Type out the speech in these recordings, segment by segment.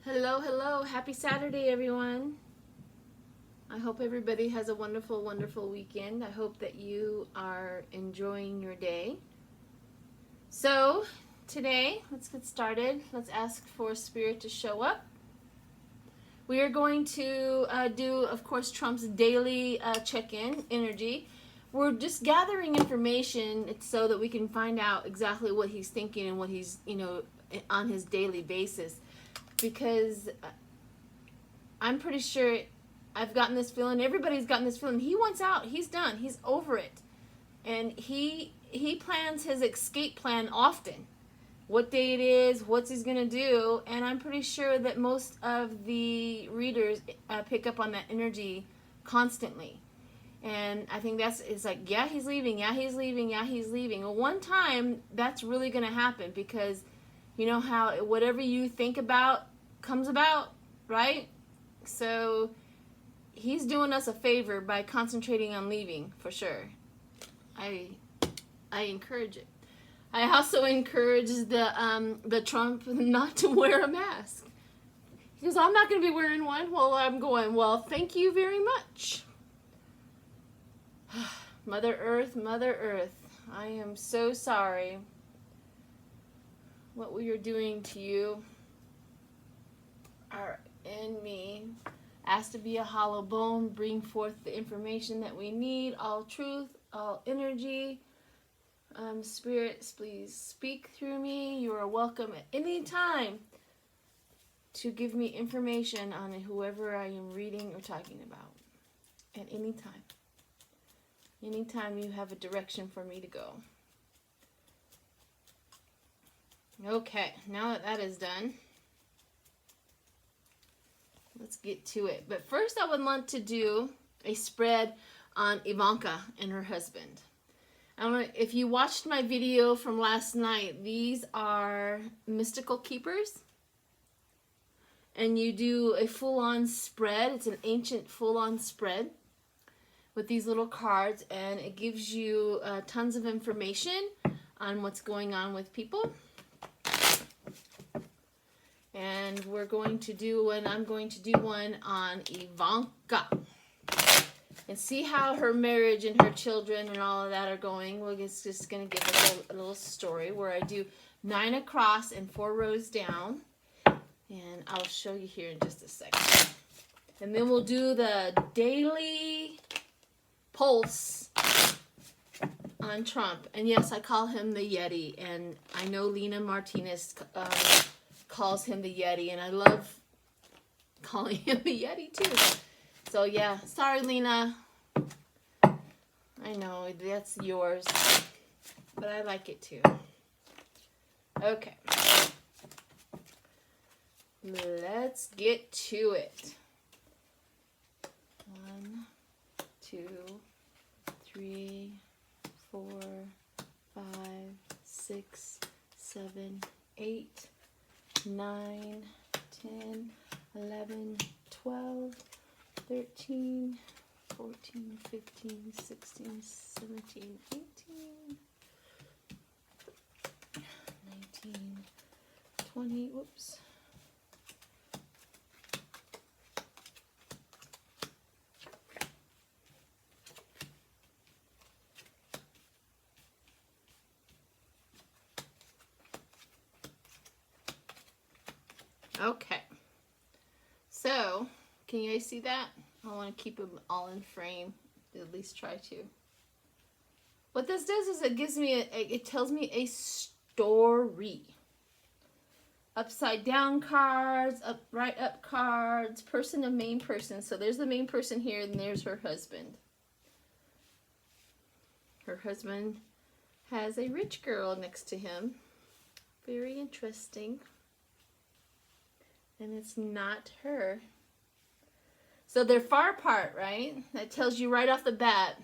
Hello, hello. Happy Saturday, everyone. I hope everybody has a wonderful, wonderful weekend. I hope that you are enjoying your day. So, today, let's get started. Let's ask for Spirit to show up. We are going to do, of course, Trump's daily check-in energy. We're just gathering information so that we can find out exactly what he's thinking and what he's, on his daily basis. Because I'm pretty sure I've gotten this feeling, everybody's gotten this feeling, he wants out, he's done, he's over it. And he plans his escape plan often. What day it is, what he's going to do, and I'm pretty sure that most of the readers pick up on that energy constantly. And I think it's like, yeah, he's leaving, yeah, he's leaving, yeah, he's leaving. Well, one time, that's really going to happen because you know how whatever you think about comes about, right? So he's doing us a favor by concentrating on leaving, for sure. I encourage it. I also encourage the Trump not to wear a mask. He goes, I'm not going to be wearing one. Well, I'm going, well, thank you very much. Mother Earth, I am so sorry what we are doing to you are in me. Asked to be a hollow bone, bring forth the information that we need, all truth, all energy. Spirits, please speak through me. You are welcome at any time to give me information on whoever I am reading or talking about. At any time. Anytime you have a direction for me to go. Okay, now that that is done, let's get to it. But first I would want to do a spread on Ivanka and her husband. If you watched my video from last night, these are mystical keepers. And you do a full-on spread. It's an ancient full-on spread with these little cards. And it gives you tons of information on what's going on with people. And we're going to do one, I'm going to do one on Ivanka. And see how her marriage and her children and all of that are going. Well, it's just going to give us a little story where I do 9 across and 4 rows down. And I'll show you here in just a second. And then we'll do the daily pulse on Trump. And yes, I call him the Yeti. And I know Lena Martinez calls him the Yeti, and I love calling him the Yeti too. So yeah, sorry Lena. I know, that's yours. But I like it too. Okay. Let's get to it. 1, 2, 3, 4, 5, 6, 7, 8, 9, 10, 11, 12, 13, 14, 15, 16, 17, 18, 19, 20, whoops. Okay, so can you guys see that? I want to keep them all in frame, at least try to. What this does is it gives me, it tells me a story. Upside down cards, right up cards, person of main person. So there's the main person here, and there's her husband. Her husband has a rich girl next to him. Very interesting. And it's not her. So they're far apart, right? That tells you right off the bat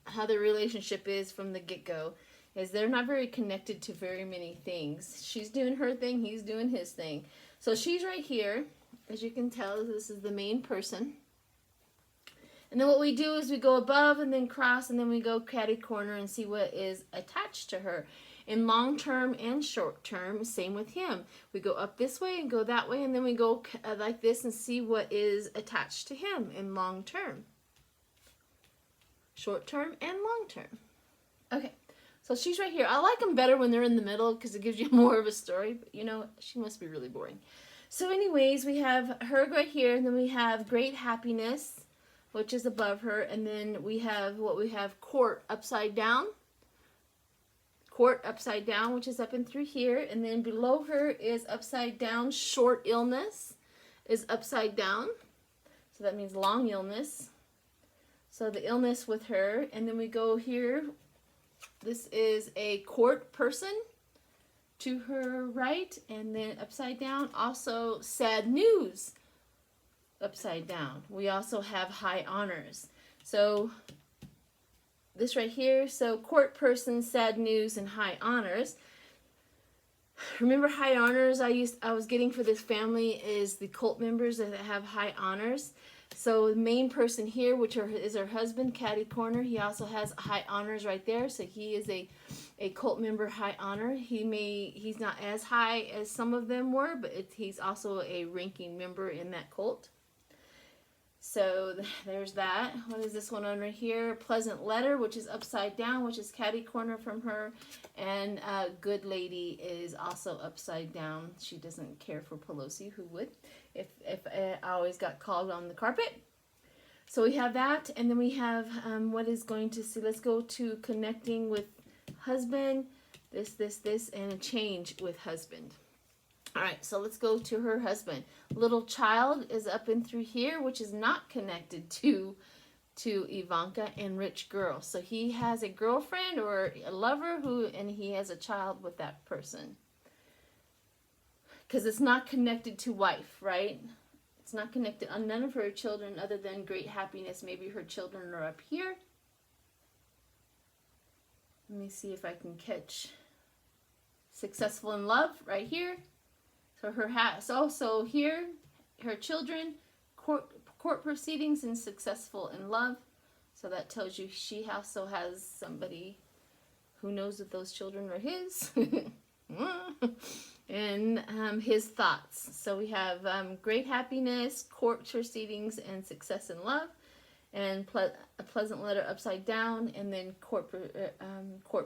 how the relationship is from the get-go. Is they're not very connected to very many things. She's doing her thing, he's doing his thing. So she's right here. As you can tell, this is the main person. And then what we do is we go above and then cross, and then we go catty corner and see what is attached to her. in long term and short term. Same with him. We go up this way and go that way, and then we go like this and see what is attached to him in long term, short term, and long term. Okay, so she's right here. I like them better when they're in the middle because it gives you more of a story, but you know, she must be really boring. So anyways, we have her right here, and then we have great happiness, which is above her, and then we have court upside down. Court upside down, which is up and through here, and then below her is upside down. Short illness is upside down, so that means long illness. So the illness with her, and then we go here. This is a court person to her right, and then upside down, also sad news upside down. We also have high honors. So this right here, so court person, sad news, and high honors. Remember high honors I was getting for this family is the cult members that have high honors. So the main person here, which is her husband, Catty Corner, he also has high honors right there. So he is a cult member, high honor. He's not as high as some of them were, but he's also a ranking member in that cult. So there's that. What is this one under here? Pleasant letter, which is upside down, which is Catty Corner from her. And Good Lady is also upside down. She doesn't care for Pelosi. Who would? If I always got called on the carpet. So we have that. And then we have what is going to see. Let's go to connecting with husband. This, and a change with husband. All right, so let's go to her husband. Little child is up and through here, which is not connected to Ivanka, and rich girl. So he has a girlfriend or a lover and he has a child with that person. Because it's not connected to wife, right? It's not connected on none of her children other than great happiness. Maybe her children are up here. Let me see if I can catch successful in love right here. So her so here, her children, court proceedings, and successful in love. So that tells you she also has somebody who knows that those children are his. And his thoughts. So we have great happiness, court proceedings, and success in love. And a pleasant letter upside down, and then court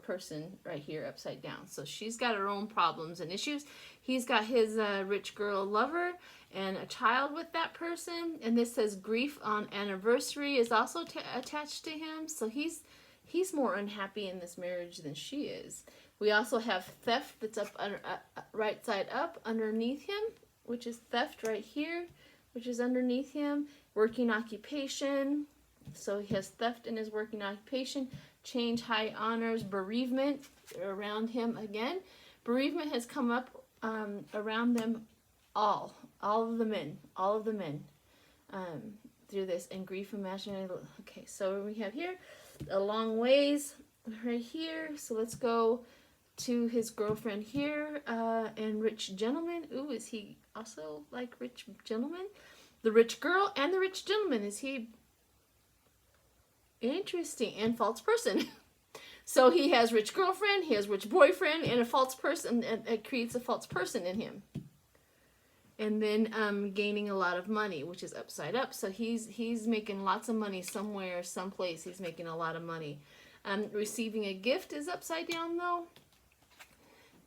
person right here upside down. So she's got her own problems and issues. He's got his rich girl lover and a child with that person. And this says grief on anniversary is also attached to him. So he's more unhappy in this marriage than she is. We also have theft that's up right side up underneath him, which is theft right here, which is underneath him. Working occupation, so he has theft in his working occupation. Change, high honors, bereavement around him again. Bereavement has come up around them all of the men through this, and grief, imaginary. Okay, so we have here a long ways right here. So let's go to his girlfriend here, and rich gentleman. Ooh, is he also like rich gentleman? The rich girl and the rich gentleman. Is he interesting? And false person. So he has rich girlfriend, he has rich boyfriend, and a false person. It creates a false person in him. And then gaining a lot of money, which is upside up. So he's making lots of money somewhere, someplace. He's making a lot of money. Receiving a gift is upside down though.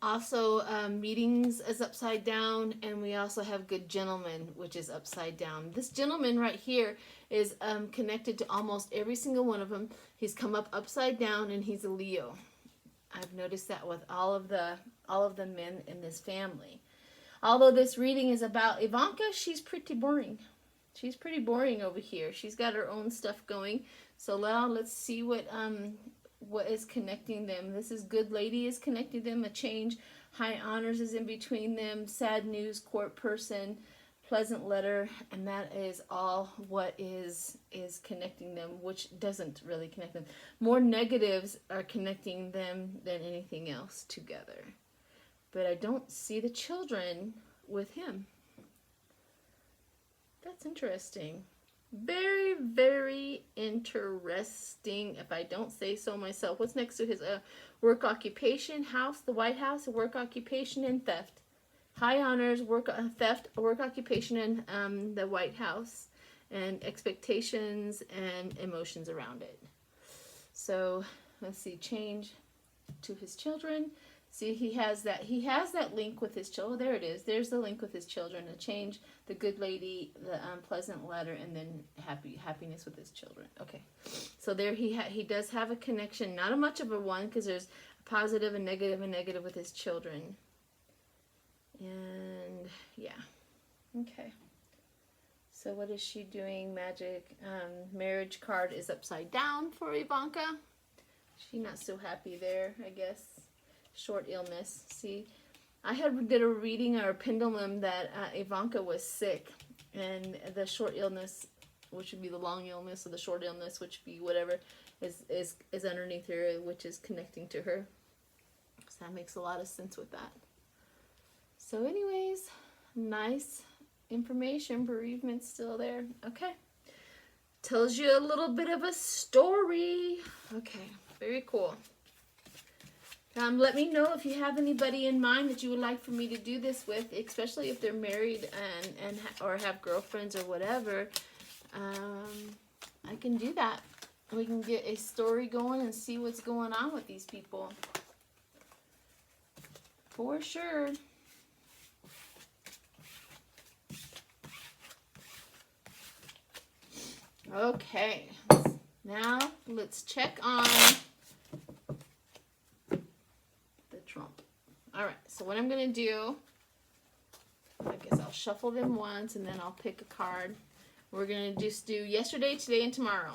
Also, meetings is upside down, and we also have good gentleman, which is upside down. This gentleman right here is connected to almost every single one of them. He's come up upside down, and he's a Leo. I've noticed that with all of the men in this family. Although this reading is about Ivanka, she's pretty boring. She's pretty boring over here. She's got her own stuff going. So now let's see what is connecting them. This is Good Lady is connecting them. A change, high honors is in between them. Sad news, court person, pleasant letter, and that is all what is connecting them, which doesn't really connect them. More negatives are connecting them than anything else together. But I don't see the children with him. That's interesting. Very, very interesting, if I don't say so myself. What's next to his work occupation, house, the White House, work occupation, and theft. High honors, work theft, work occupation, and the White House, and expectations and emotions around it. So let's see, change to his children. See, he has that link with his children. There it is. There's the link with his children. A change, the good lady, the pleasant letter, and then happiness with his children. Okay, so there he does have a connection. Not a much of a one, because there's a positive and negative with his children. And yeah, okay. So what is she doing? Magic. Marriage card is upside down for Ivanka. She's not so happy there, I guess. Short illness. See, I did a reading or a pendulum that Ivanka was sick, and the short illness, which would be the long illness, or the short illness, which would be whatever, is underneath her, which is connecting to her. So that makes a lot of sense with that. So anyways, nice information. Bereavement's still there. Okay. Tells you a little bit of a story. Okay, very cool. Let me know if you have anybody in mind that you would like for me to do this with, especially if they're married and or have girlfriends or whatever. I can do that. We can get a story going and see what's going on with these people. For sure. Okay. Now let's check on Trump. All right, so what I'm going to do, I guess I'll shuffle them once and then I'll pick a card. We're going to just do yesterday, today, and tomorrow.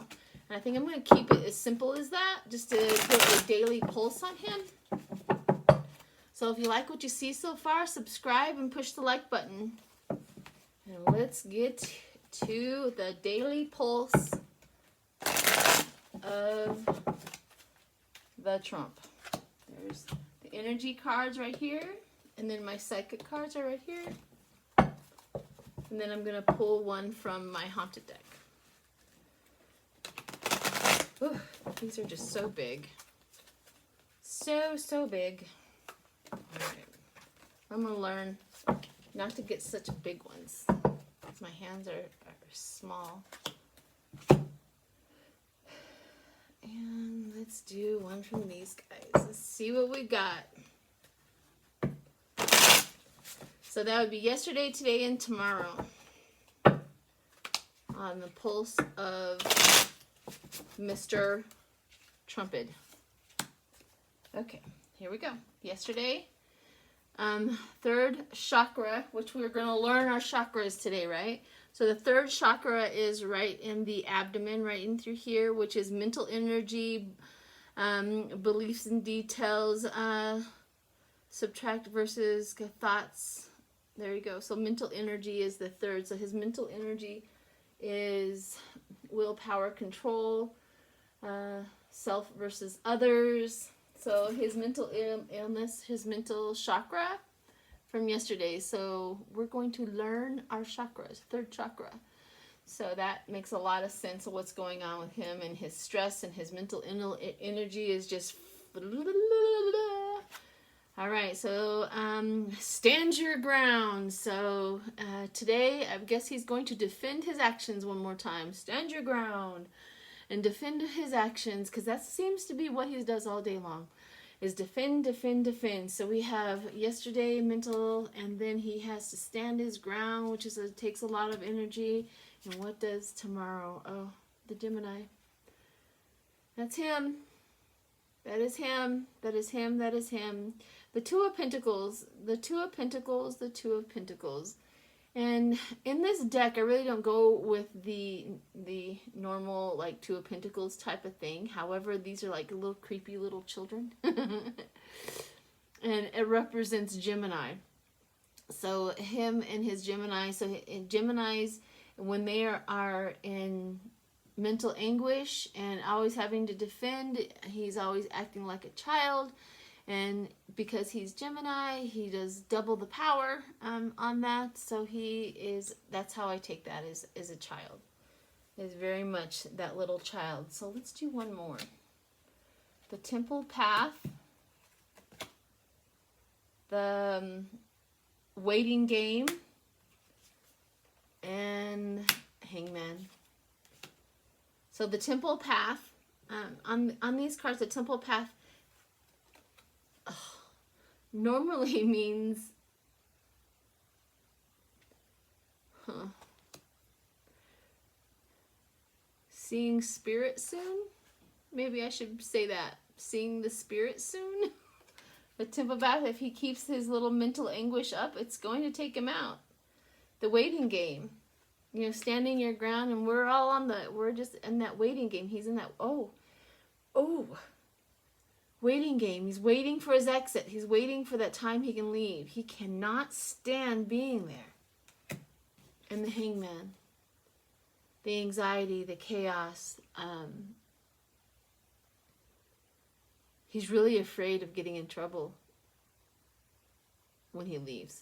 And I think I'm going to keep it as simple as that, just to get a daily pulse on him. So if you like what you see so far, subscribe and push the like button. And let's get to the daily pulse of the Trump. There's energy cards right here, and then my psychic cards are right here, and then I'm going to pull one from my haunted deck. Ooh, these are just so big. So big. Alright, I'm going to learn not to get such big ones, because my hands are small. And let's do one from these guys. Let's see what we got. So that would be yesterday, today, and tomorrow. On the pulse of Mr. Trumpet. Okay, here we go. Yesterday, third chakra, which we're going to learn our chakras today, right? So the third chakra is right in the abdomen, right in through here, which is mental energy, beliefs and details, subtract versus thoughts. There you go. So mental energy is the third. So his mental energy is willpower, control, self versus others. So his mental illness, his mental chakra from yesterday. So we're going to learn our chakras, third chakra. So that makes a lot of sense of what's going on with him, and his stress and his mental energy is just... All right, so stand your ground. So today, I guess he's going to defend his actions one more time. Stand your ground and defend his actions, because that seems to be what he does all day long. Is defend, defend, defend. So we have yesterday mental, and then he has to stand his ground, which takes a lot of energy. And what does tomorrow? Oh, the Gemini. That's him. That is him. That is him. That is him. The Two of Pentacles. The Two of Pentacles. The Two of Pentacles. And in this deck, I really don't go with the normal, like, Two of Pentacles type of thing. However, these are like little creepy little children. And it represents Gemini. So him and his Gemini. So in Geminis, when they are in mental anguish and always having to defend, he's always acting like a child. And because he's Gemini, he does double the power on that. So that's how I take that as a child. is very much that little child. So let's do one more. The Temple Path, the Waiting Game, and Hangman. So the Temple Path, on these cards, the Temple Path normally means seeing spirit soon. Maybe I should say that. Seeing the spirit soon. The Temple Path, if he keeps his little mental anguish up, it's going to take him out. The Waiting Game. You know, standing your ground, and we're just in that waiting game. He's in that, waiting game. He's waiting for his exit. He's waiting for that time he can leave. He cannot stand being there. And the Hangman. The anxiety, the chaos. He's really afraid of getting in trouble when he leaves.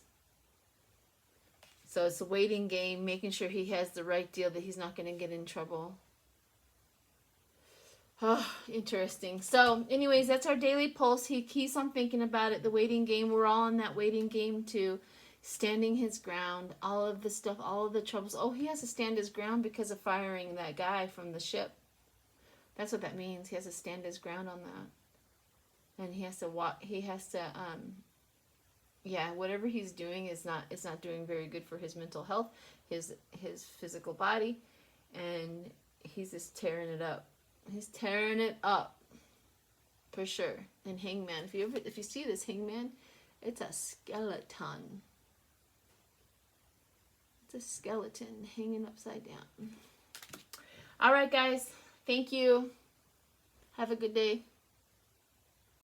So it's a waiting game, making sure he has the right deal, that he's not going to get in trouble. Oh, interesting. So anyways, that's our daily pulse. He keeps on thinking about it. The waiting game, we're all in that waiting game too. Standing his ground, all of the stuff, all of the troubles. Oh, he has to stand his ground because of firing that guy from the ship. That's what that means. He has to stand his ground on that. And he has to walk, yeah, whatever he's doing is not doing very good for his mental health, his physical body, and he's just tearing it up. He's tearing it up, for sure. And Hangman, if you see this Hangman, it's a skeleton. It's a skeleton hanging upside down. All right, guys. Thank you. Have a good day.